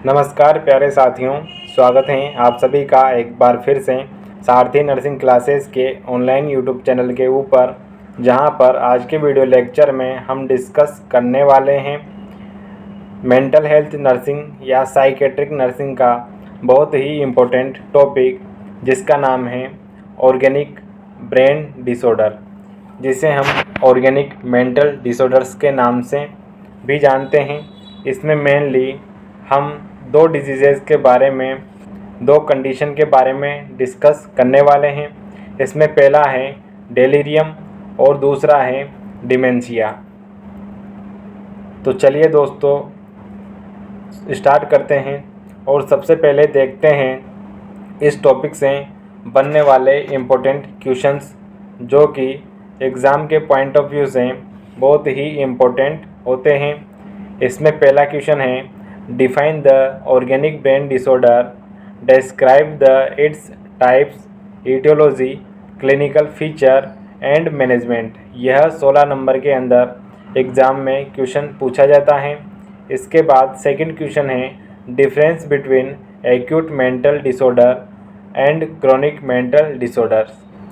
नमस्कार प्यारे साथियों, स्वागत है आप सभी का एक बार फिर से सारथी नर्सिंग क्लासेस के ऑनलाइन यूट्यूब चैनल के ऊपर, जहां पर आज के वीडियो लेक्चर में हम डिस्कस करने वाले हैं मेंटल हेल्थ नर्सिंग या साइकेट्रिक नर्सिंग का बहुत ही इम्पोर्टेंट टॉपिक, जिसका नाम है ऑर्गेनिक ब्रेन डिसऑर्डर, जिसे हम ऑर्गेनिक मेंटल डिसऑर्डर्स के नाम से भी जानते हैं। इसमें मेनली हम दो डिजीज़ेज़ के बारे में, दो कंडीशन के बारे में डिस्कस करने वाले हैं। इसमें पहला है डेलीरियम और दूसरा है डिमेंशिया। तो चलिए दोस्तों स्टार्ट करते हैं और सबसे पहले देखते हैं इस टॉपिक से बनने वाले इम्पोर्टेंट क्वेश्चंस, जो कि एग्ज़ाम के पॉइंट ऑफ व्यू से बहुत ही इम्पोर्टेंट होते हैं। इसमें पहला क्वेश्चन है define the organic brain disorder, describe the its types, aetiology, clinical feature and management. यह 16 नंबर के अंदर एग्ज़ाम में क्वेश्चन पूछा जाता है। इसके बाद सेकंड क्वेश्चन है difference between acute mental disorder and chronic mental disorders.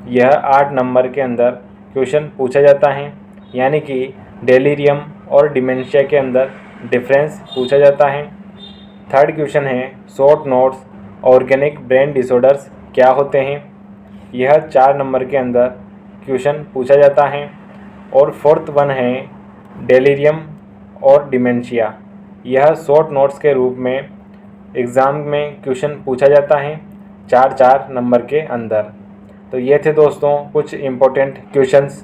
यह 8 नंबर के अंदर क्वेश्चन पूछा जाता है, यानी कि डेलीरियम और डिमेंशिया के अंदर डिफरेंस पूछा जाता है। थर्ड क्वेश्चन है short notes, organic brain disorders क्या होते हैं। यह 4 नंबर के अंदर क्वेश्चन पूछा जाता है। और फोर्थ वन है डेलीरियम और डिमेंशिया। यह शॉर्ट नोट्स के रूप में एग्ज़ाम में क्वेश्चन पूछा जाता है 4 नंबर के अंदर। तो ये थे दोस्तों कुछ इम्पोर्टेंट क्वेश्चंस।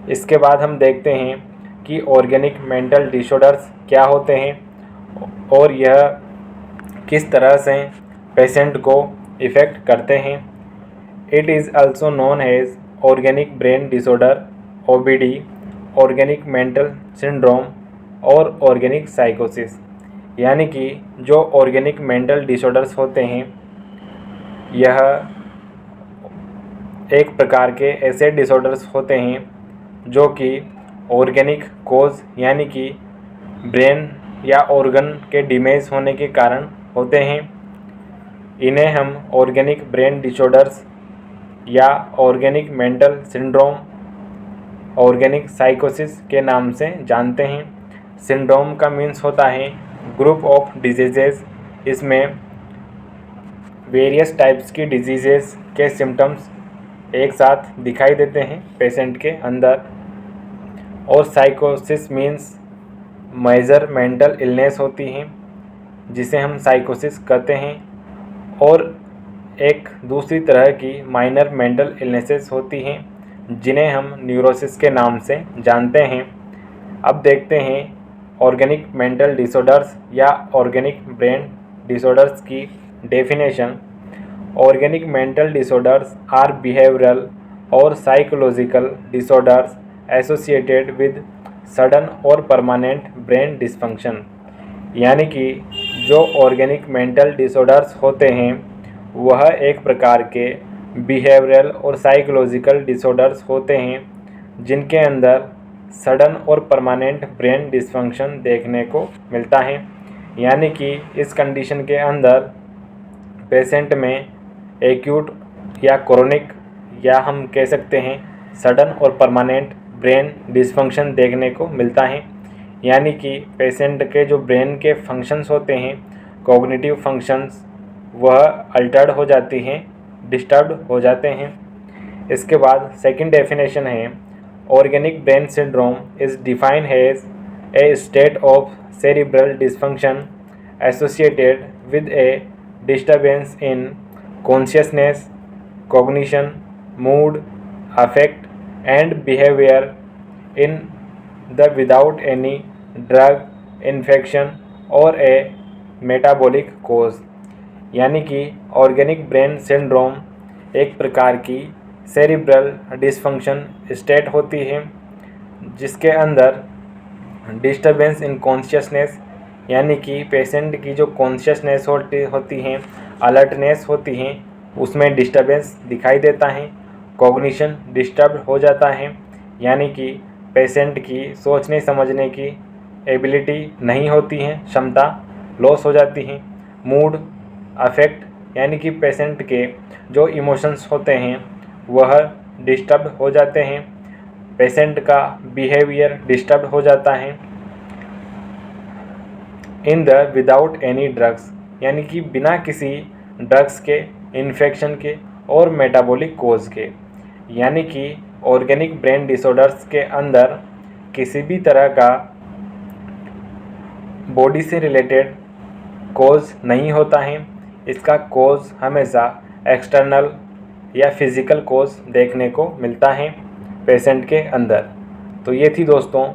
इसके बाद हम देखते हैं कि ऑर्गेनिक मेंटल डिसऑर्डर्स क्या होते हैं और यह किस तरह से पेशेंट को इफ़ेक्ट करते हैं। It is also known as organic brain disorder, OBD, organic mental syndrome और ऑर्गेनिक साइकोसिस। यानी कि जो ऑर्गेनिक मेंटल डिसऑर्डर्स होते हैं, यह एक प्रकार के ऐसे डिसऑर्डर्स होते हैं जो कि ऑर्गेनिक कोज यानी कि ब्रेन या ऑर्गन के डैमेज होने के कारण होते हैं। इन्हें हम ऑर्गेनिक ब्रेन डिसऑर्डर्स या ऑर्गेनिक मेंटल सिंड्रोम, ऑर्गेनिक साइकोसिस के नाम से जानते हैं। सिंड्रोम का मीन्स होता है ग्रुप ऑफ डिजीजेस। इसमें वेरियस टाइप्स की डिजीजेस के सिम्टम्स एक साथ दिखाई देते हैं पेशेंट के अंदर। और साइकोसिस मीन्स मेजर मेंटल इलनेस होती हैं, जिसे हम साइकोसिस कहते हैं। और एक दूसरी तरह की माइनर मेंटल इलनेसेस होती हैं, जिन्हें हम न्यूरोसिस के नाम से जानते हैं। अब देखते हैं ऑर्गेनिक मेंटल डिसऑर्डर्स या ऑर्गेनिक ब्रेन डिसऑर्डर्स की definition. Organic mental disorders are behavioural और psychological disorders associated with sudden और परमानेंट ब्रेन डिसफंक्शन। यानी कि जो ऑर्गेनिक मेंटल डिसऑर्डर्स होते हैं, वह एक प्रकार के बिहेवियरल और साइकोलॉजिकल डिसऑर्डर्स होते हैं, जिनके अंदर सडन और परमानेंट ब्रेन डिसफंक्शन देखने को मिलता है। यानी कि इस कंडीशन के अंदर पेशेंट में एक्यूट या क्रोनिक या हम कह सकते हैं सडन और परमानेंट ब्रेन डिसफंक्शन देखने को मिलता है। यानी कि पेशेंट के जो ब्रेन के फंक्शंस होते हैं, कॉग्निटिव फंक्शंस, वह अल्टर्ड हो जाती हैं, डिस्टर्ब हो जाते हैं। इसके बाद सेकंड डेफिनेशन है organic brain syndrome is defined as a state of cerebral dysfunction associated with a disturbance in consciousness, cognition, mood, affect and behaviour in the without any drug infection और a metabolic कोज। यानी कि organic brain syndrome एक प्रकार की cerebral dysfunction state होती है, जिसके अंदर डिस्टर्बेंस इन कॉन्शियसनेस, यानी कि पेशेंट की जो कॉन्शियसनेस होती हैं, अलर्टनेस होती हैं, उसमें डिस्टर्बेंस दिखाई देता है। कॉग्निशन डिस्टर्ब हो जाता है, यानी कि पेशेंट की सोचने समझने की एबिलिटी नहीं होती है, क्षमता लॉस हो जाती है। मूड अफेक्ट यानी कि पेशेंट के जो इमोशंस होते हैं वह डिस्टर्ब हो जाते हैं, पेशेंट का बिहेवियर डिस्टर्ब हो जाता है। इन द विदाउट एनी ड्रग्स यानी कि बिना किसी ड्रग्स के, इन्फेक्शन के और मेटाबॉलिक कोज के, यानी कि ऑर्गेनिक ब्रेन डिसऑर्डर्स के अंदर किसी भी तरह का बॉडी से रिलेटेड कोज नहीं होता है। इसका कोज हमेशा एक्सटर्नल या फिज़िकल कोज देखने को मिलता है पेशेंट के अंदर। तो ये थी दोस्तों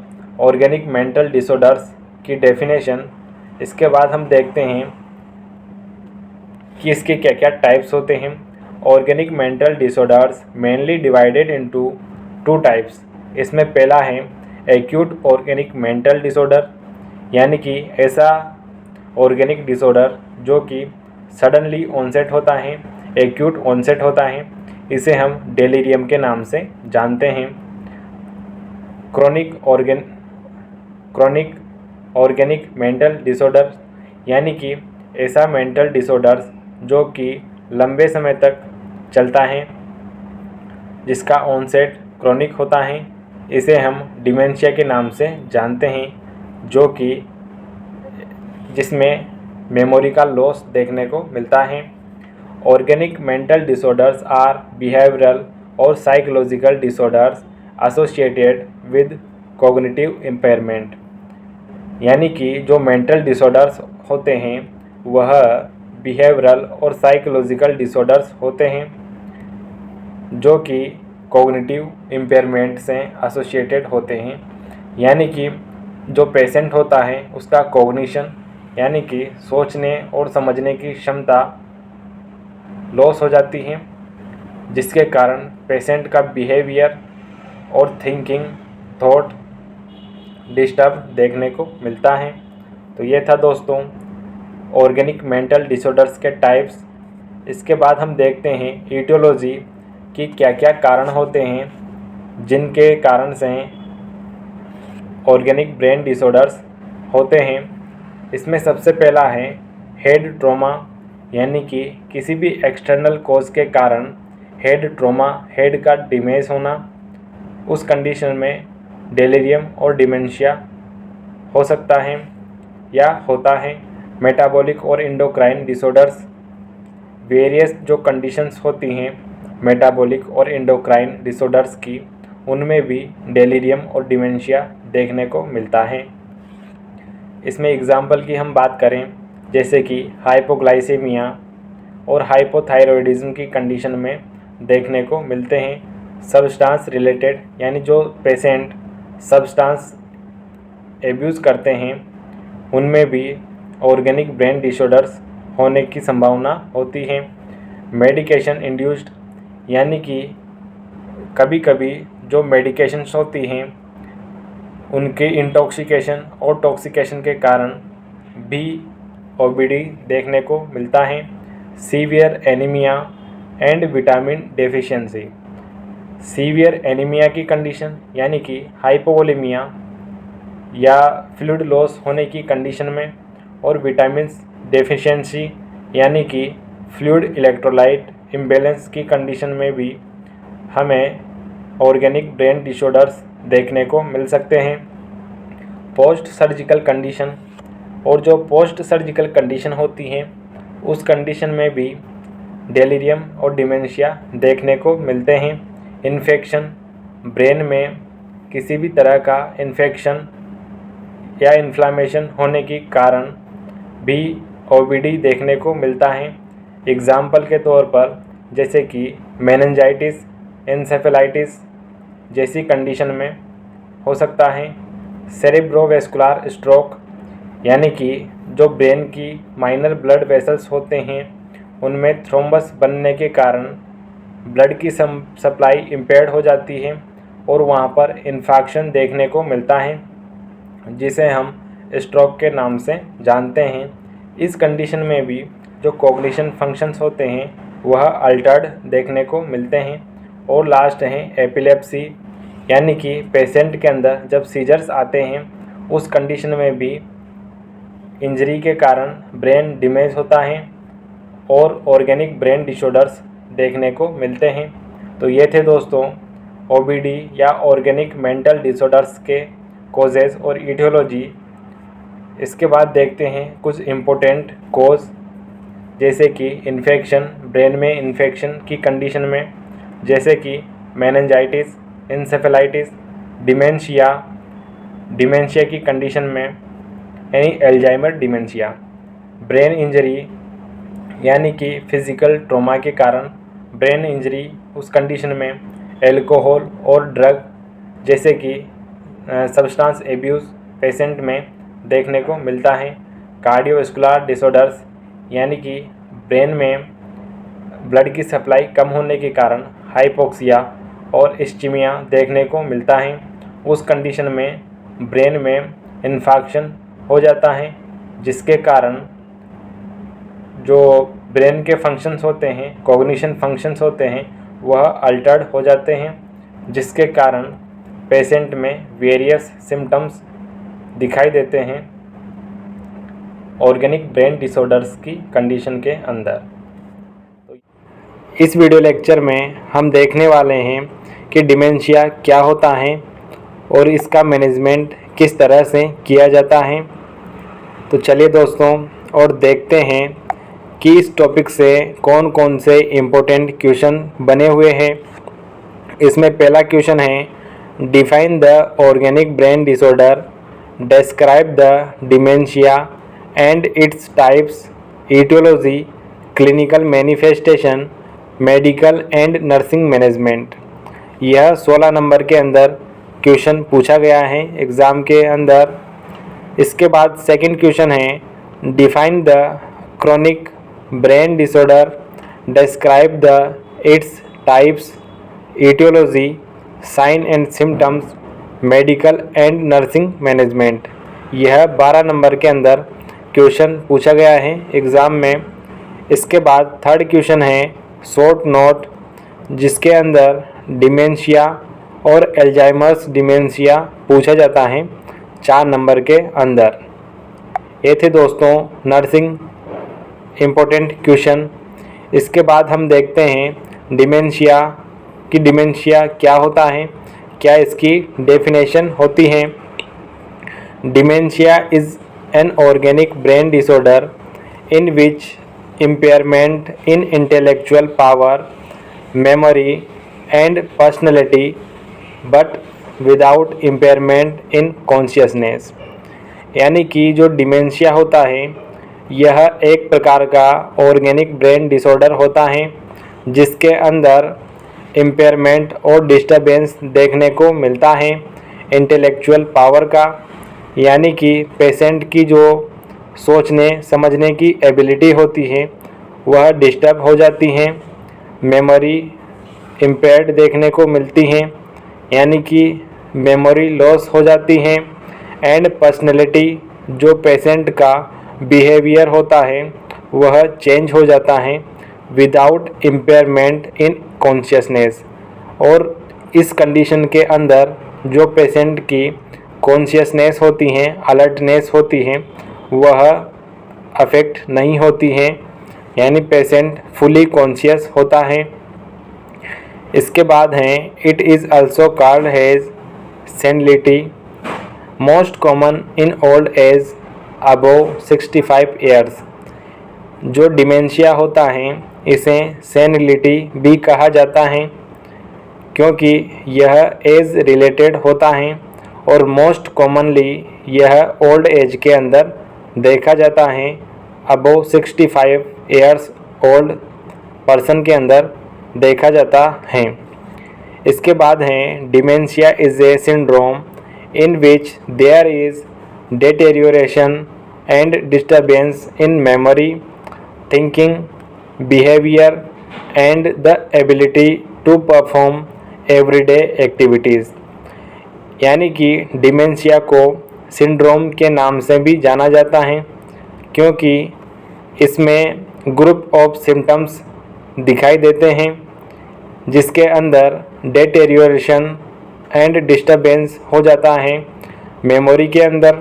ऑर्गेनिक मेंटल डिसऑर्डर्स की डेफिनेशन। इसके बाद हम देखते हैं कि इसके क्या क्या टाइप्स होते हैं। Organic mental disorders mainly divided into 2 types. इसमें पहला है एक्यूट ऑर्गेनिक मेंटल डिसऑर्डर, यानी कि ऐसा ऑर्गेनिक डिसऑर्डर जो कि सडनली ऑनसेट होता है, एक्यूट ऑनसेट होता है। इसे हम डेलीरियम के नाम से जानते हैं। क्रोनिक ऑर्गेनिक मेंटल डिसऑर्डर यानी कि ऐसा मेंटल डिसऑर्डर जो कि लंबे समय तक चलता है, जिसका ऑनसेट क्रोनिक होता है। इसे हम डिमेंशिया के नाम से जानते हैं, जो कि जिसमें मेमोरी का लॉस देखने को मिलता है। Organic mental disorders are behavioural और psychological disorders associated with cognitive impairment, यानी कि जो मेंटल डिसऑर्डर्स होते हैं वह बिहेवियरल और साइकोलॉजिकल डिसऑर्डर्स होते हैं जो कि कॉग्निटिव इम्पेयरमेंट से एसोसिएटेड होते हैं। यानी कि जो पेशेंट होता है उसका कॉग्निशन यानी कि सोचने और समझने की क्षमता लॉस हो जाती है, जिसके कारण पेशेंट का बिहेवियर और थिंकिंग थॉट डिस्टर्ब देखने को मिलता है। तो ये था दोस्तों ऑर्गेनिक मेंटल डिसऑर्डर्स के टाइप्स। इसके बाद हम देखते हैं ईटियोलॉजी कि क्या क्या कारण होते हैं जिनके कारण से ऑर्गेनिक ब्रेन डिसऑर्डर्स होते हैं। इसमें सबसे पहला है हेड ट्रॉमा, यानी कि किसी भी एक्सटर्नल कॉज के कारण हेड ट्रॉमा, हेड का डैमेज होना। उस कंडीशन में डेलीरियम और डिमेंशिया हो सकता है या होता है। मेटाबॉलिक और एंडोक्राइन डिसऑर्डर्स, वेरियस जो कंडीशंस होती हैं मेटाबॉलिक और एंडोक्राइन डिसऑर्डर्स की, उनमें भी डेलीरियम और डिमेंशिया देखने को मिलता है। इसमें एग्जाम्पल की हम बात करें जैसे कि हाइपोग्लाइसेमिया और हाइपोथायरॉयडिज्म की कंडीशन में देखने को मिलते हैं। सब्सटेंस रिलेटेड यानी जो पेशेंट सब्सटेंस एब्यूज़ करते हैं उनमें भी ऑर्गेनिक ब्रेन डिसऑर्डर्स होने की संभावना होती है। मेडिकेशन इंड्यूस्ड यानी कि कभी कभी जो मेडिकेशंस होती हैं उनके इंटॉक्सिकेशन और टॉक्सिकेशन के कारण भी ओबीडी देखने को मिलता है। Severe anaemia and vitamin deficiency, severe anaemia की कंडीशन यानी कि हाइपोवोलेमिया या फ्लूइड लॉस होने की कंडीशन में, और विटामिन डेफिशिएंसी यानी कि फ्लूइड इलेक्ट्रोलाइट इम्बैलेंस की कंडीशन में भी हमें ऑर्गेनिक ब्रेन डिसऑर्डर्स देखने को मिल सकते हैं। पोस्ट सर्जिकल कंडीशन, और जो पोस्ट सर्जिकल कंडीशन होती हैं उस कंडीशन में भी डेलीरियम और डिमेंशिया देखने को मिलते हैं। इन्फेक्शन, ब्रेन में किसी भी तरह का इन्फेक्शन या इन्फ्लामेशन होने के कारण भी ओबीडी देखने को मिलता है। एग्जाम्पल के तौर पर जैसे कि मेनिंजाइटिस, एन्सेफेलाइटिस जैसी कंडीशन में हो सकता है। सेरेब्रोवैस्कुलर स्ट्रोक, यानी कि जो ब्रेन की माइनर ब्लड वेसल्स होते हैं उनमें थ्रोम्बस बनने के कारण ब्लड की सप्लाई इम्पेयर्ड हो जाती है और वहाँ पर इन्फेक्शन देखने को मिलता है, जिसे हम स्ट्रोक के नाम से जानते हैं। इस कंडीशन में भी जो कॉग्निशन फंक्शंस होते हैं वह अल्टर्ड देखने को मिलते हैं। और लास्ट है एपिलेप्सी, यानी कि पेशेंट के अंदर जब सीजर्स आते हैं उस कंडीशन में भी इंजरी के कारण ब्रेन डैमेज होता है और ऑर्गेनिक ब्रेन डिसऑर्डर्स देखने को मिलते हैं। तो ये थे दोस्तों ओबीडी या ऑर्गेनिक मेंटल डिसऑर्डर्स के कॉजेज़ और ईटियोलॉजी। इसके बाद देखते हैं कुछ इम्पोर्टेंट कॉज, जैसे कि इन्फेक्शन, ब्रेन में इन्फेक्शन की कंडीशन में, जैसे कि मेनिंजाइटिस, इंसेफेलाइटिस, डिमेंशिया की कंडीशन में यानी एल्जाइमर डिमेंशिया। ब्रेन इंजरी यानी कि फिजिकल ट्रॉमा के कारण ब्रेन इंजरी, उस कंडीशन में एल्कोहल और ड्रग जैसे कि सब्सटेंस एब्यूज़ पेशेंट में देखने को मिलता है। कार्डियोवैस्कुलर डिसऑर्डर्स यानी कि ब्रेन में ब्लड की सप्लाई कम होने के कारण हाइपोक्सिया और इस्चीमिया देखने को मिलता है। उस कंडीशन में ब्रेन में इन्फेक्शन हो जाता है, जिसके कारण जो ब्रेन के फंक्शंस होते हैं, कॉग्निशन फंक्शंस होते हैं, वह अल्टर्ड हो जाते हैं, जिसके कारण पेशेंट में वेरियस सिम्टम्स दिखाई देते हैं ऑर्गेनिक ब्रेन डिसऑर्डर्स की कंडीशन के अंदर। इस वीडियो लेक्चर में हम देखने वाले हैं कि डिमेंशिया क्या होता है और इसका मैनेजमेंट किस तरह से किया जाता है। तो चलिए दोस्तों और देखते हैं कि इस टॉपिक से कौन कौन से इम्पोर्टेंट क्वेश्चन बने हुए हैं। इसमें पहला क्वेश्चन है, define the organic brain disorder, describe the dementia and its types, aetiology, clinical manifestation, medical and nursing management. यह 16 नंबर के अंदर क्वेश्चन पूछा गया है एग्ज़ाम के अंदर। इसके बाद सेकंड क्वेश्चन है, define the chronic brain disorder, describe the its types, aetiology, sign and symptoms, medical and nursing management. यह 12 नंबर के अंदर क्वेश्चन पूछा गया है एग्ज़ाम में। इसके बाद थर्ड क्वेश्चन है शॉर्ट नोट, जिसके अंदर डिमेंशिया और एल्जाइमर्स डिमेंशिया पूछा जाता है 4 नंबर के अंदर। ये थे दोस्तों नर्सिंग इम्पोर्टेंट क्वेश्चन। इसके बाद हम देखते हैं डिमेंशिया क्या होता है, क्या इसकी डेफिनेशन होती है। Dementia is an organic brain disorder in which impairment in intellectual power, memory and personality but without impairment in consciousness। यानी कि जो डिमेंशिया होता है यह एक प्रकार का ऑर्गेनिक ब्रेन डिसऑर्डर होता है जिसके अंदर इम्पेयरमेंट और डिस्टर्बेंस देखने को मिलता है इंटेलेक्चुअल पावर का, यानी कि पेशेंट की जो सोचने समझने की एबिलिटी होती है वह डिस्टर्ब हो जाती है। मेमोरी इम्पेयर्ड देखने को मिलती हैं, यानी कि मेमोरी लॉस हो जाती है। एंड पर्सनैलिटी, जो पेशेंट का बिहेवियर होता है वह चेंज हो जाता है विदाउट इम्पेयरमेंट इन कॉन्शियसनेस। और इस कंडीशन के अंदर जो पेशेंट की कॉन्शियसनेस होती हैं, अलर्टनेस होती हैं, वह अफेक्ट नहीं होती हैं, यानी पेशेंट फुली कॉन्शियस होता है। इसके बाद हैं it is also called as senility, most common in old age above 65 years. जो डिमेंशिया होता है इसे सेनिलिटी भी कहा जाता है क्योंकि यह एज रिलेटेड होता है और मोस्ट कॉमनली यह ओल्ड एज के अंदर देखा जाता है। अबव 65 ईयर्स ओल्ड पर्सन के अंदर देखा जाता है। इसके बाद हैं dementia is a syndrome in which there is deterioration and disturbance in memory, thinking, behavior and the ability to perform everyday activities। यानी कि डिमेंशिया को सिंड्रोम के नाम से भी जाना जाता है क्योंकि इसमें ग्रुप ऑफ सिम्टम्स दिखाई देते हैं जिसके अंदर डेटेरियोरेशन एंड डिस्टर्बेंस हो जाता है मेमोरी के अंदर,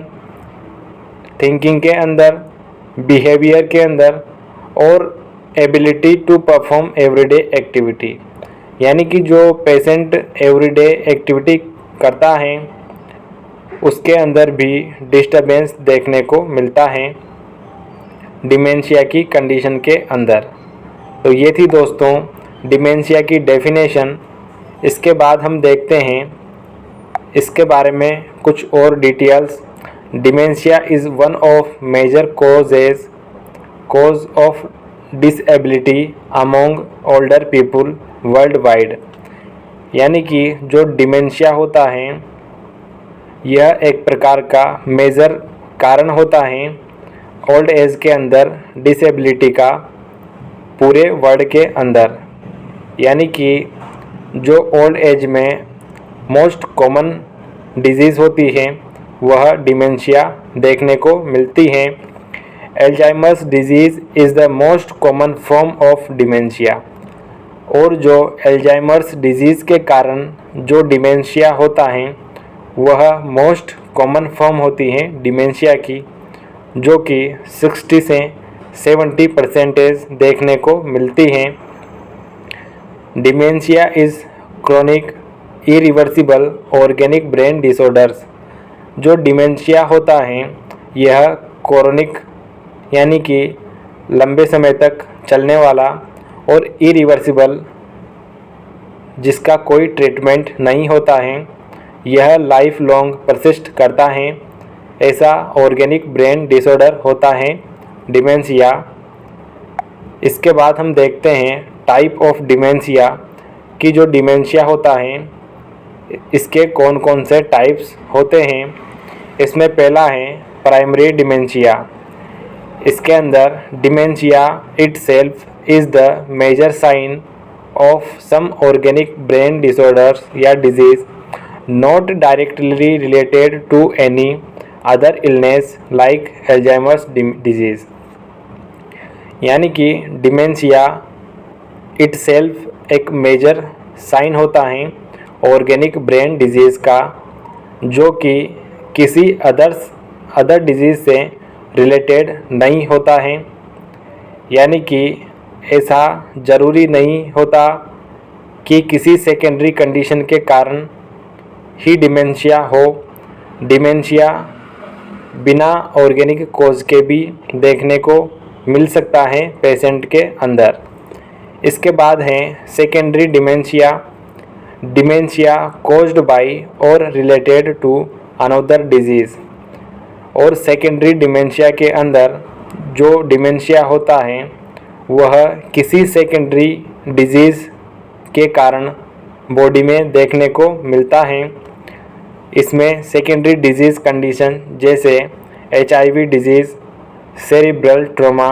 थिंकिंग के अंदर, बिहेवियर के अंदर और ability to perform everyday activity. यानी कि जो पेशेंट एवरीडे एक्टिविटी करता है उसके अंदर भी डिस्टरबेंस देखने को मिलता है डिमेंशिया की कंडीशन के अंदर। तो ये थी दोस्तों डिमेंशिया की डेफिनेशन। इसके बाद हम देखते हैं इसके बारे में कुछ और details. Dementia is one of major cause of disability among older people worldwide. यानी कि जो डिमेंशिया होता है यह एक प्रकार का मेजर कारण होता है ओल्ड एज के अंदर डिसेबिलिटी का पूरे वर्ल्ड के अंदर। यानी कि जो ओल्ड एज में मोस्ट कॉमन डिजीज़ होती है वह डिमेंशिया देखने को मिलती है। Alzheimer's disease is the most common form of dementia. और जो एल्जाइमर्स डिजीज़ के कारण जो डिमेंशिया होता है वह मोस्ट कॉमन फॉर्म होती है डिमेंशिया की, जो कि 60 से 70% देखने को मिलती हैं। Dementia is chronic irreversible organic brain disorders. जो डिमेंशिया होता है यह क्रोनिक यानी कि लंबे समय तक चलने वाला और इरिवर्सिबल जिसका कोई ट्रीटमेंट नहीं होता है, यह लाइफ लॉन्ग परसिस्ट करता है, ऐसा ऑर्गेनिक ब्रेन डिसऑर्डर होता है डिमेंशिया। इसके बाद हम देखते हैं टाइप ऑफ डिमेंशिया कि जो डिमेंशिया होता है इसके कौन कौन से टाइप्स होते हैं। इसमें पहला है प्राइमरी डिमेंशिया। इसके अंदर dementia itself is the major sign of some organic brain disorders या disease not directly related to any other illness like Alzheimer's disease. यानी कि डिमेंशिया इटसेल्फ एक मेजर साइन होता है ऑर्गेनिक ब्रेन डिजीज़ का, जो कि किसी अदर डिजीज़ से रिलेटेड नहीं होता है। यानी कि ऐसा ज़रूरी नहीं होता कि किसी सेकेंडरी कंडीशन के कारण ही डिमेंशिया हो। डिमेंशिया बिना ऑर्गेनिक कॉज के भी देखने को मिल सकता है पेशेंट के अंदर। इसके बाद है secondary dementia. Dementia caused by और रिलेटेड टू अनदर डिजीज़। और सेकेंडरी डिमेंशिया के अंदर जो डिमेंशिया होता है वह किसी सेकेंडरी डिजीज़ के कारण बॉडी में देखने को मिलता है। इसमें सेकेंडरी डिजीज़ कंडीशन जैसे HIV डिजीज़, सेरिब्रल ट्रॉमा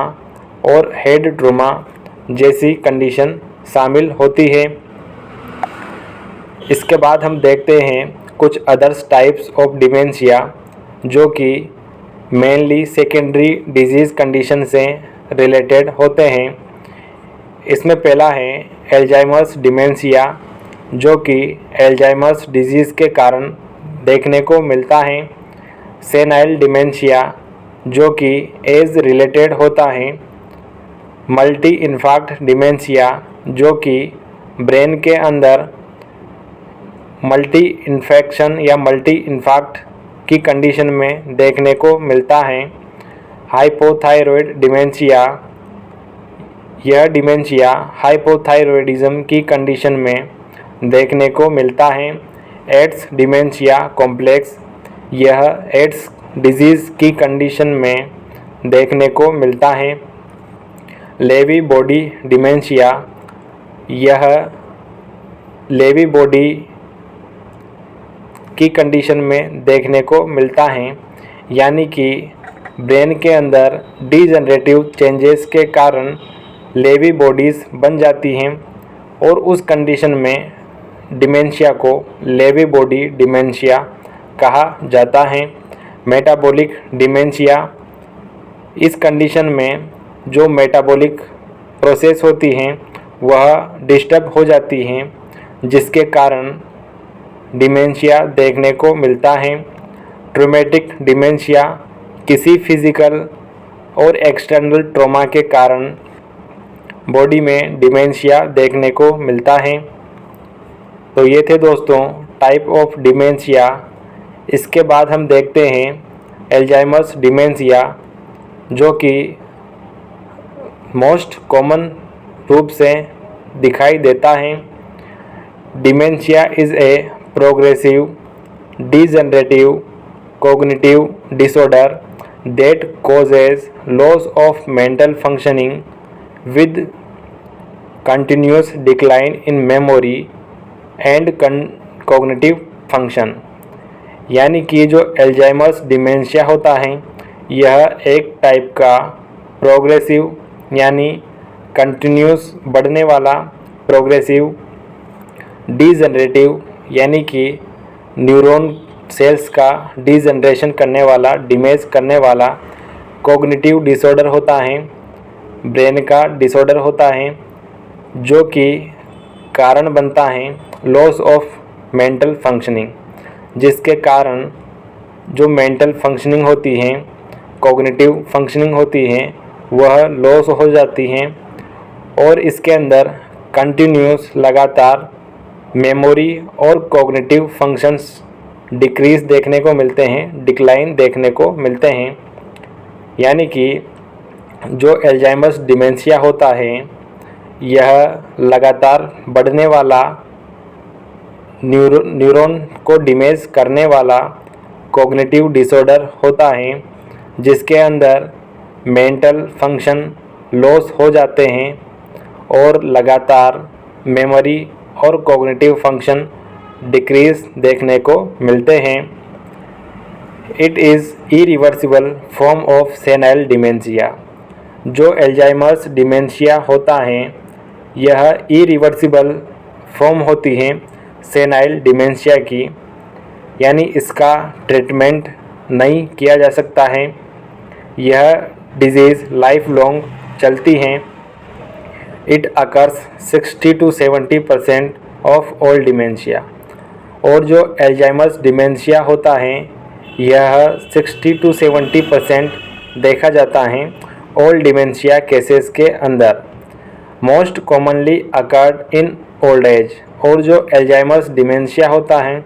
और हेड ट्रॉमा जैसी कंडीशन शामिल होती है। इसके बाद हम देखते हैं कुछ अदर्स टाइप्स ऑफ डिमेंशिया जो कि मेनली सेकेंडरी डिजीज़ कंडीशन से रिलेटेड होते हैं। इसमें पहला है एल्जाइमर्स डिमेंशिया, जो कि एल्जाइमर्स डिजीज़ के कारण देखने को मिलता है। सेनाइल डिमेंशिया, जो कि एज रिलेटेड होता है। मल्टी इन्फार्क्ट डिमेंशिया, जो कि ब्रेन के अंदर मल्टी इन्फेक्शन या मल्टी इन्फार्क्ट की कंडीशन में देखने को मिलता है। हाइपोथायरॉयड डिमेंशिया, यह डिमेंशिया हाइपोथायरॉयडिज्म की कंडीशन में देखने को मिलता है। एड्स डिमेंशिया कॉम्प्लेक्स, यह एड्स डिजीज़ की कंडीशन में देखने को मिलता है। लेवी बॉडी डिमेंशिया, यह लेवी बॉडी की कंडीशन में देखने को मिलता है। यानी कि ब्रेन के अंदर डिजनरेटिव चेंजेस के कारण लेवी बॉडीज़ बन जाती हैं और उस कंडीशन में डिमेंशिया को लेवी बॉडी डिमेंशिया कहा जाता है। मेटाबॉलिक डिमेंशिया, इस कंडीशन में जो मेटाबॉलिक प्रोसेस होती हैं वह डिस्टर्ब हो जाती हैं, जिसके कारण डिमेंशिया देखने को मिलता है। ट्रोमेटिक डिमेंशिया किसी फिजिकल और एक्सटर्नल ट्रॉमा के कारण बॉडी में डिमेंशिया देखने को मिलता है। तो ये थे दोस्तों टाइप ऑफ डिमेंशिया। इसके बाद हम देखते हैं एल्जाइमर्स डिमेंशिया, जो कि मोस्ट कॉमन रूप से दिखाई देता है। Dementia is a progressive degenerative cognitive disorder that causes loss of mental functioning with continuous decline in memory and cognitive function। यानी कि जो एल्जाइमर्स डिमेंशिया होता है यह एक टाइप का प्रोग्रेसिव यानी कंटिन्यूस बढ़ने वाला, प्रोग्रेसिव डिजनरेटिव यानी कि न्यूरॉन सेल्स का डिजनरेशन करने वाला, डिमेज करने वाला, कॉग्निटिव डिसऑर्डर होता है, ब्रेन का डिसऑर्डर होता है, जो कि कारण बनता है लॉस ऑफ मेंटल फंक्शनिंग, जिसके कारण जो मेंटल फंक्शनिंग होती है, कॉग्निटिव फंक्शनिंग होती है, वह लॉस हो जाती हैं और इसके अंदर कंटिन्यूस लगातार मेमोरी और कॉग्निटिव फंक्शंस डिक्रीज देखने को मिलते हैं, डिक्लाइन देखने को मिलते हैं। यानी कि जो एल्जाइमर्स डिमेंशिया होता है यह लगातार बढ़ने वाला, न्यूरॉन को डिमेज करने वाला कॉग्निटिव डिसऑर्डर होता है, जिसके अंदर मेंटल फंक्शन लॉस हो जाते हैं और लगातार मेमोरी और कॉग्निटिव फंक्शन डिक्रीज देखने को मिलते हैं। It is irreversible form of senile dementia. जो एल्जाइमर्स डिमेंशिया होता है यह इरिवर्सिबल फॉर्म होती है सेनाइल डिमेंशिया की, यानी इसका ट्रीटमेंट नहीं किया जा सकता है। यह डिजीज़ लाइफ लॉन्ग चलती हैं। It occurs 60 to 70% of all dementia. और जो एल्जाइमर्स डिमेंशिया होता है यह 60 to 70% देखा जाता है ऑल डिमेंशिया केसेस के अंदर। Most commonly occurred in old as. और जो एल्जाइमर्स डिमेंशिया होता है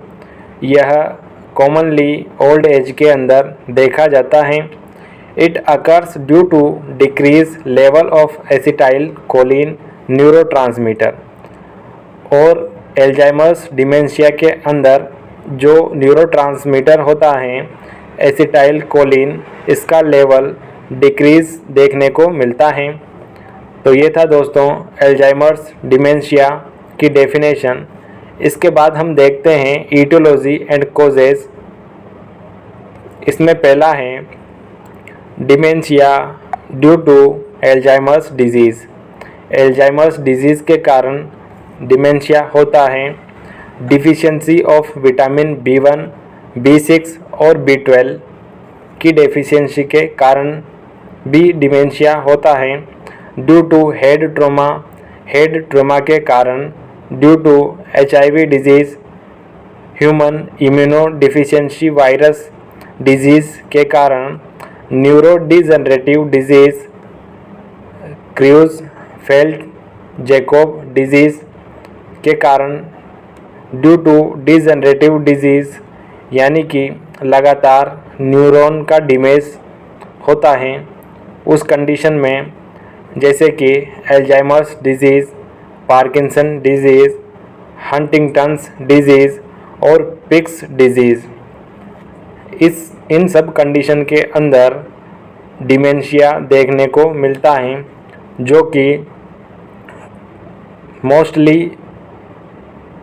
यह कॉमनली ओल्ड एज के अंदर देखा जाता है। It occurs due to decrease level of acetylcholine neurotransmitter. और एल्जाइमर्स डिमेंशिया के अंदर जो न्यूरोट्रांसमीटर होता है एसिटाइल कोलिन, इसका लेवल डिक्रीज देखने को मिलता है। तो ये था दोस्तों एल्जाइमर्स डिमेंशिया की डेफिनेशन। इसके बाद हम देखते हैं ईटियोलॉजी एंड कॉजेज। इसमें पहला है dementia due to Alzheimer's disease. Alzheimer's disease के कारण डिमेंशिया होता है। Deficiency of vitamin B1, B6 और B12 की डेफिशिएंसी के कारण भी डिमेंशिया होता है। ड्यू टू हेड ट्रॉमा के कारण, due to HIV disease, human immunodeficiency virus disease के कारण, neurodegenerative disease, Creutzfeldt Jakob disease के कारण, ड्यू टू डिजनरेटिव डिजीज़ यानी कि लगातार न्यूरॉन का डिमेज होता है उस कंडीशन में, जैसे कि Alzheimer's disease, Parkinson disease, Huntington's disease और पिक्स डिजीज़। इन सब कंडीशन के अंदर डिमेंशिया देखने को मिलता है, जो कि मोस्टली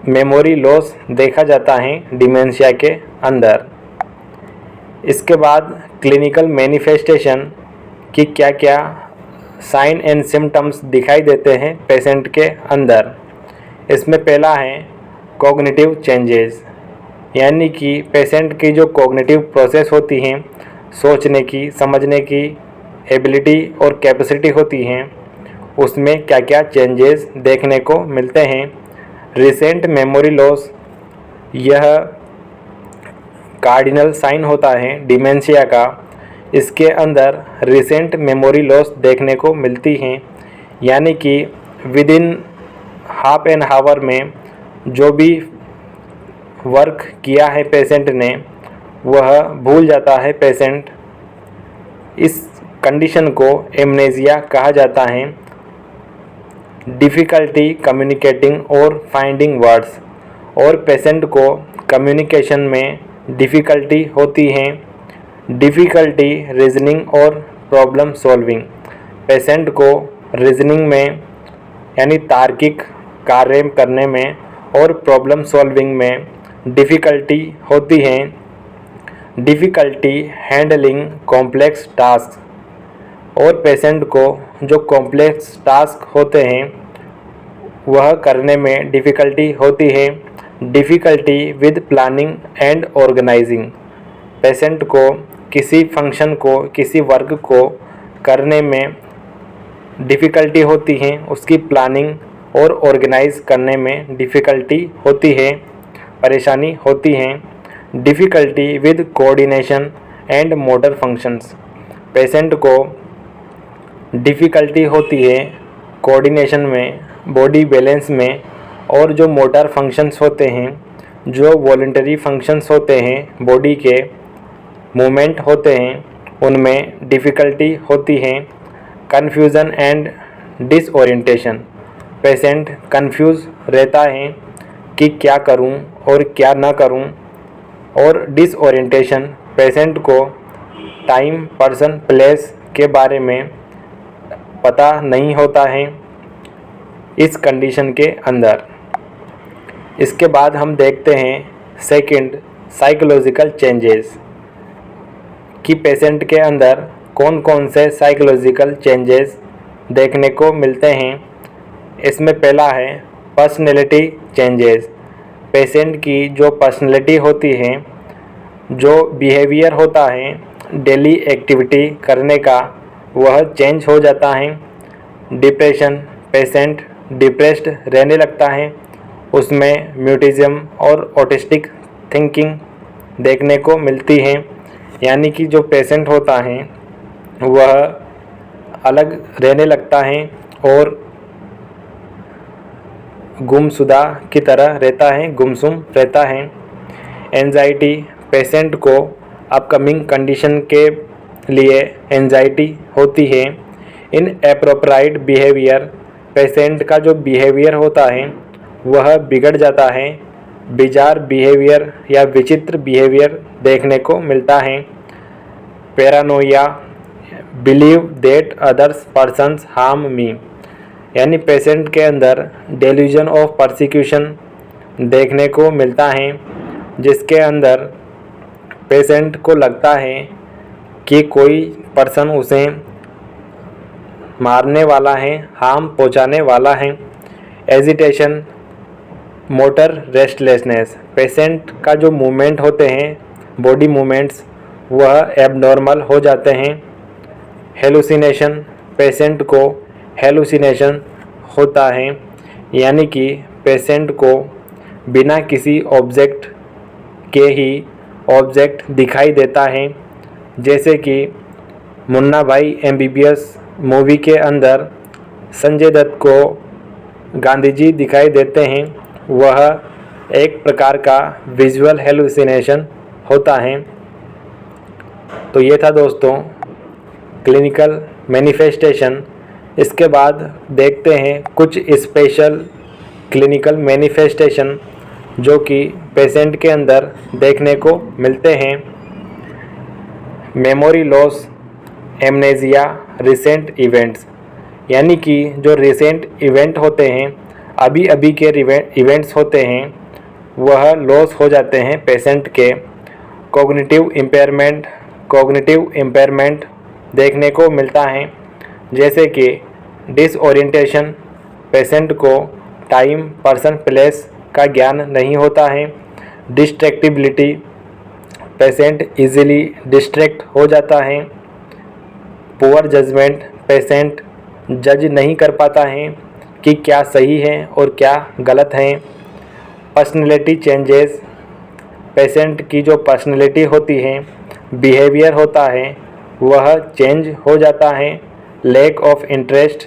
मेमोरी लॉस देखा जाता है डिमेंशिया के अंदर। इसके बाद क्लिनिकल मैनिफेस्टेशन की क्या क्या साइन एंड सिम्टम्स दिखाई देते हैं पेशेंट के अंदर। इसमें पहला है कॉग्निटिव चेंजेस, यानी कि पेशेंट की जो कॉग्निटिव प्रोसेस होती हैं, सोचने की, समझने की एबिलिटी और कैपेसिटी होती हैं, उसमें क्या क्या चेंजेस देखने को मिलते हैं। रिसेंट मेमोरी लॉस, यह कार्डिनल साइन होता है डिमेंशिया का, इसके अंदर रिसेंट मेमोरी लॉस देखने को मिलती हैं, यानी कि with in half an hour में जो भी वर्क किया है पेशेंट ने वह भूल जाता है पेशेंट। इस कंडीशन को एमनेजिया कहा जाता है। डिफ़िकल्टी कम्युनिकेटिंग और फाइंडिंग वर्ड्स, और पेशेंट को कम्युनिकेशन में डिफ़िकल्टी होती है। डिफ़िकल्टी रीजनिंग और प्रॉब्लम सॉल्विंग, पेशेंट को रीजनिंग में यानी तार्किक कार्य करने में और प्रॉब्लम सॉल्विंग में डिफ़िकल्टी होती है। डिफ़िकल्टी हैंडलिंग कॉम्प्लेक्स टास्क, और पेशेंट को जो कॉम्प्लेक्स टास्क होते हैं वह करने में डिफ़िकल्टी होती है। Difficulty with planning and organising, patient को किसी फंक्शन को, किसी वर्क को करने में डिफ़िकल्टी होती है, उसकी प्लानिंग और ऑर्गेनाइज करने में डिफ़िकल्टी होती है, परेशानी होती है। Difficulty with coordination and motor functions, patient को डिफ़िकल्टी होती है कोऑर्डिनेशन में, बॉडी बैलेंस में, और जो मोटर फंक्शंस होते हैं, जो वॉलंटरी फंक्शंस होते हैं, बॉडी के मूवमेंट होते हैं, उनमें डिफ़िकल्टी होती है। Confusion and disorientation, patient confuse रहता है कि क्या करूं और क्या ना करूं। और डिसओरिएंटेशन, पेशेंट को टाइम, पर्सन, प्लेस के बारे में पता नहीं होता है इस कंडीशन के अंदर। इसके बाद हम देखते हैं सेकंड, साइकोलॉजिकल चेंजेस, कि पेशेंट के अंदर कौन कौन से साइकोलॉजिकल चेंजेस देखने को मिलते हैं। इसमें पहला है पर्सनैलिटी चेंजेस, पेशेंट की जो पर्सनैलिटी होती है, जो बिहेवियर होता है डेली एक्टिविटी करने का, वह चेंज हो जाता है। डिप्रेशन, पेशेंट डिप्रेस्ड रहने लगता है, उसमें म्यूटिज़म और ऑटिस्टिक थिंकिंग देखने को मिलती है, यानी कि जो पेशेंट होता है वह अलग रहने लगता है और गुमशुदा की तरह रहता है, गुमसुम रहता है। एंजाइटी, पेशेंट को अपकमिंग कंडीशन के लिए एंजाइटी होती है। इन एप्रोप्राइट बिहेवियर, पेशेंट का जो बिहेवियर होता है वह बिगड़ जाता है, बिजार बिहेवियर या विचित्र बिहेवियर देखने को मिलता है। Paranoia, believe that others persons harm me, यानी पेशेंट के अंदर डेल्यूजन ऑफ परसिक्यूशन देखने को मिलता है, जिसके अंदर पेशेंट को लगता है कि कोई पर्सन उसे मारने वाला है, हार्म पहुंचाने वाला है। एजिटेशन, मोटर रेस्टलेसनेस, पेशेंट का जो मूवमेंट होते हैं, बॉडी मूवमेंट्स, वह एबनॉर्मल हो जाते हैं। हेलुसिनेशन, पेशेंट को हेलुसिनेशन होता है, यानी कि पेशेंट को बिना किसी ऑब्जेक्ट के ही ऑब्जेक्ट दिखाई देता है। जैसे कि मुन्ना भाई MBBS मूवी के अंदर संजय दत्त को गांधी जी दिखाई देते हैं, वह एक प्रकार का विजुअल हेलुसिनेशन होता है। तो ये था दोस्तों क्लिनिकल मैनिफेस्टेशन। इसके बाद देखते हैं कुछ स्पेशल क्लिनिकल मैनिफेस्टेशन जो कि पेशेंट के अंदर देखने को मिलते हैं। Memory loss, amnesia, recent events, यानी कि जो रिसेंट इवेंट होते हैं, अभी अभी के इवेंट्स होते हैं, वह लॉस हो जाते हैं पेशेंट के। कॉग्निटिव इम्पेयरमेंट देखने को मिलता है, जैसे कि डिसओरिएंटेशन, पेशेंट को टाइम, पर्सन, प्लेस का ज्ञान नहीं होता है। डिस्ट्रैक्टिबिलिटी, पेशेंट इजीली डिस्ट्रैक्ट हो जाता है। पुअर जजमेंट, पेशेंट जज नहीं कर पाता है कि क्या सही है और क्या गलत है। पर्सनैलिटी चेंजेस, पेशेंट की जो पर्सनैलिटी होती है, बिहेवियर होता है, वह चेंज हो जाता है। लैक ऑफ इंटरेस्ट,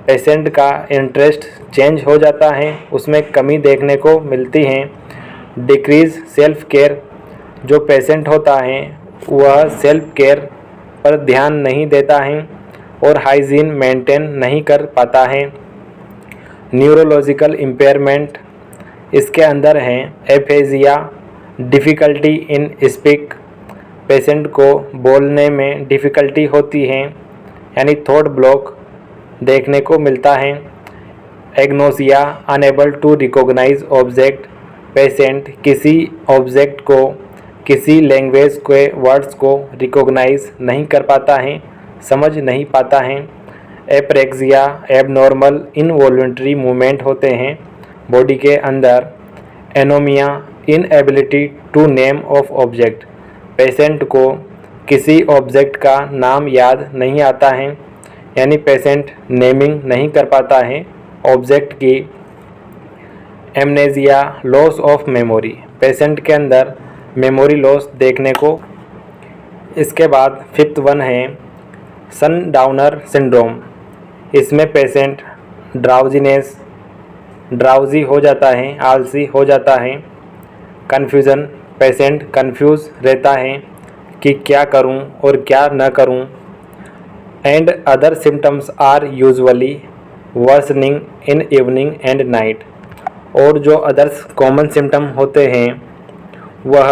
पेशेंट का इंटरेस्ट चेंज हो जाता है, उसमें कमी देखने को मिलती है। डिक्रीज सेल्फ केयर, जो पेशेंट होता है वह सेल्फ केयर पर ध्यान नहीं देता है और हाइजीन मेंटेन नहीं कर पाता है। न्यूरोलॉजिकल इम्पेयरमेंट इसके अंदर हैं aphasia, difficulty in speak, patient को बोलने में डिफ़िकल्टी होती है यानी थॉट ब्लॉक देखने को मिलता है। Agnosia, unable to recognise object, patient किसी ऑब्जेक्ट को, किसी लैंग्वेज के वर्ड्स को रिकॉग्नाइज नहीं कर पाता है, समझ नहीं पाता है। एप्रेक्सिया, एबनॉर्मल इनवॉल्यूंटरी मूवमेंट होते हैं बॉडी के अंदर। Anomia, inability to name of object, patient को किसी ऑब्जेक्ट का नाम याद नहीं आता है यानी पेशेंट नेमिंग नहीं कर पाता है ऑब्जेक्ट की। Amnesia, loss of memory, patient के अंदर मेमोरी लॉस देखने को। इसके बाद 5th वन है सनडाउनर सिंड्रोम, इसमें पेशेंट ड्राउजी हो जाता है, आलसी हो जाता है। कन्फ्यूज़न, पेशेंट कन्फ्यूज़ रहता है कि क्या करूं और क्या न करूं। And other symptoms are usually worsening in evening and night, और जो अदर्स कॉमन सिम्टम होते हैं वह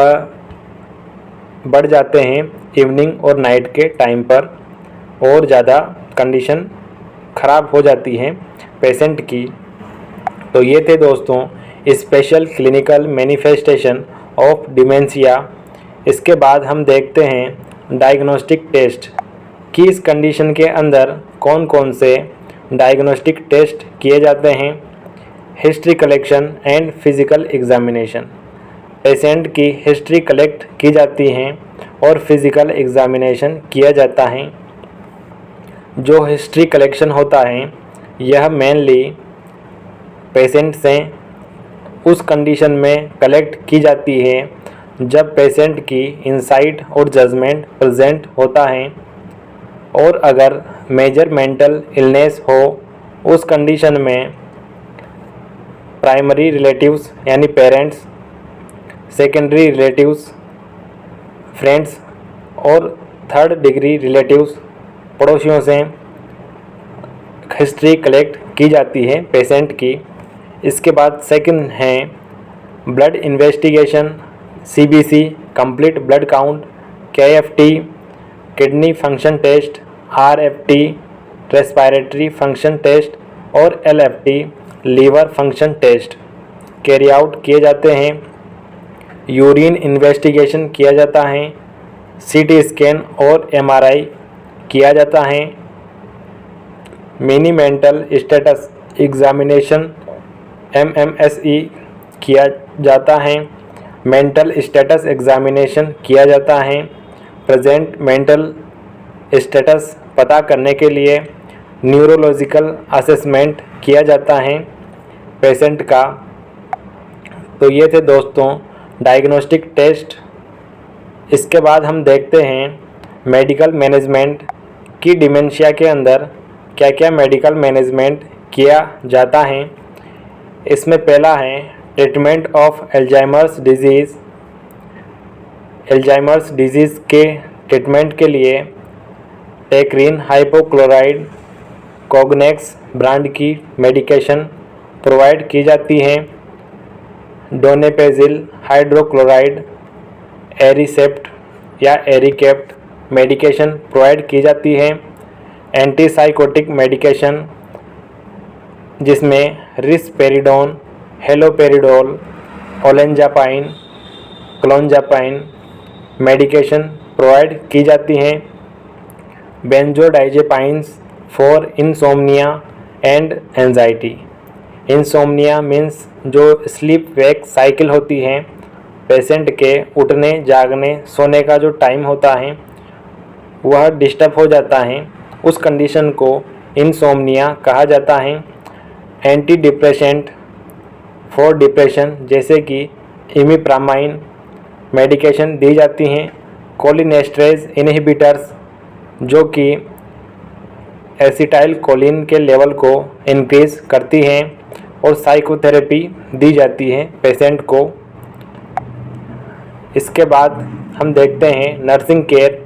बढ़ जाते हैं इवनिंग और नाइट के टाइम पर और ज़्यादा कंडीशन ख़राब हो जाती है पेशेंट की। तो ये थे दोस्तों special clinical manifestation of dementia. इसके बाद हम देखते हैं डायग्नोस्टिक टेस्ट कि इस कंडीशन के अंदर कौन कौन से डायग्नोस्टिक टेस्ट किए जाते हैं। History collection and physical examination, patient की हिस्ट्री कलेक्ट की जाती है और फिज़िकल एग्जामिनेशन किया जाता है। जो हिस्ट्री कलेक्शन होता है यह मेनली पेशेंट से उस कंडीशन में कलेक्ट की जाती है जब पेशेंट की इंसाइट और जजमेंट प्रेजेंट होता है, और अगर मेजर मेंटल इलनेस हो उस कंडीशन में प्राइमरी रिलेटिव्स यानी पेरेंट्स, सेकेंडरी रिलेटिव्स फ्रेंड्स और 3rd डिग्री रिलेटिव्स पड़ोसियों से हिस्ट्री कलेक्ट की जाती है पेशेंट की। इसके बाद सेकंड है blood investigation, CBC complete blood count, KFT kidney function test, RFT respiratory function test और LFT liver function test carry out किए जाते हैं। यूरिन इन्वेस्टिगेशन किया जाता है, CT स्कैन और MRI किया जाता है। Mini mental status examination MMSE किया जाता है। मेंटल स्टेटस एग्जामिनेशन किया जाता है। प्रेजेंट मेंटल स्टेटस पता करने के लिए न्यूरोलॉजिकल असेसमेंट किया जाता है पेशेंट का। तो ये थे दोस्तों डायग्नोस्टिक टेस्ट। इसके बाद हम देखते हैं मेडिकल मैनेजमेंट की डिमेंशिया के अंदर क्या क्या मेडिकल मैनेजमेंट किया जाता है। इसमें पहला है treatment of Alzheimer's disease. Alzheimer's disease के ट्रीटमेंट के लिए टेक्रीन हाइपोक्लोराइड कॉग्नेक्स ब्रांड की मेडिकेशन प्रोवाइड की जाती है। डोनेपेजिल हाइड्रोक्लोराइड एरिसेप्ट या एरिकेप्ट मेडिकेशन प्रोवाइड की जाती है। एंटीसाइकोटिक मेडिकेशन जिसमें risperidone, haloperidol, olanzapine, clozapine medication provide की जाती हैं। Benzodiazepines for insomnia and anxiety. Insomnia means जो स्लीप वेक साइकिल होती है, पेशेंट के उठने जागने सोने का जो टाइम होता है वह डिस्टर्ब हो जाता है, उस कंडीशन को इंसोम्निया कहा जाता है। एंटी डिप्रेसेंट फॉर डिप्रेशन जैसे कि इमिप्रामाइन मेडिकेशन दी जाती हैं। कोलिनेस्टरेज इनहिबिटर्स जो कि एसिटाइलकोलिन के लेवल को इंक्रीज करती हैं और साइकोथेरेपी दी जाती है पेशेंट को। इसके बाद हम देखते हैं नर्सिंग केयर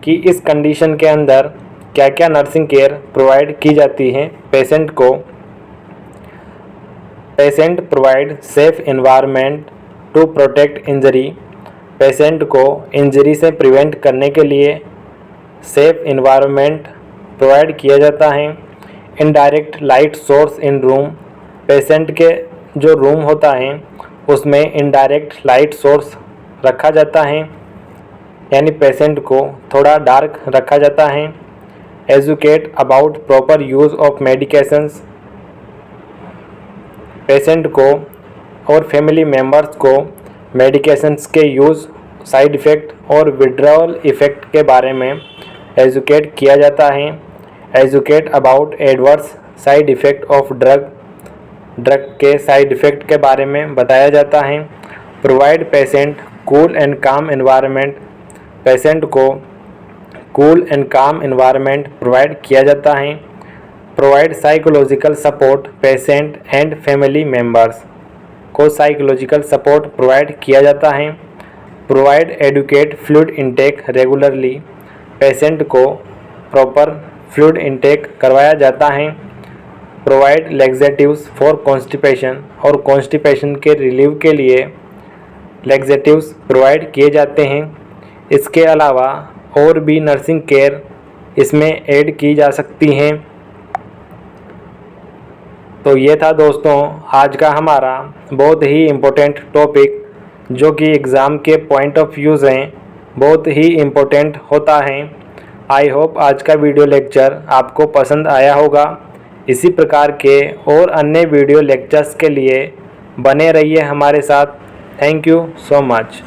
कि इस कंडीशन के अंदर क्या क्या नर्सिंग केयर प्रोवाइड की जाती है पेशेंट को। Patient provide safe environment to protect injury. Patient को इंजरी से प्रिवेंट करने के लिए सेफ एनवायरनमेंट प्रोवाइड किया जाता है। Indirect light source in room. Patient के जो रूम होता है उसमें इनडायरेक्ट लाइट सोर्स रखा जाता है, यानी पेशेंट को थोड़ा डार्क रखा जाता है। Educate about proper use of medications. Patient को और फैमिली मेम्बर्स को मेडिकेशंस के यूज़, साइड इफ़ेक्ट और विड्रॉवल इफ़ेक्ट के बारे में एजुकेट किया जाता है। Educate about adverse side effect of drug के साइड इफ़ेक्ट के बारे में बताया जाता है। Provide patient cool and calm environment. Patient को cool and calm environment provide किया जाता है। Provide psychological support. Patient and family members को साइकोलॉजिकल सपोर्ट प्रोवाइड किया जाता है। Provide adequate fluid intake regularly. Patient को प्रॉपर फ्लूइड इंटेक करवाया जाता है। Provide laxatives for constipation. और कॉन्स्टिपेशन के रिलीव के लिए लैक्सेटिव्स प्रोवाइड किए जाते हैं। इसके अलावा और भी नर्सिंग केयर इसमें ऐड की जा सकती हैं। तो ये था दोस्तों आज का हमारा बहुत ही इम्पोर्टेंट टॉपिक, जो कि एग्ज़ाम के पॉइंट ऑफ व्यू से बहुत ही इम्पोर्टेंट होता है। आई होप आज का वीडियो लेक्चर आपको पसंद आया होगा। इसी प्रकार के और अन्य वीडियो लेक्चर्स के लिए बने रहिए हमारे साथ। Thank you so much.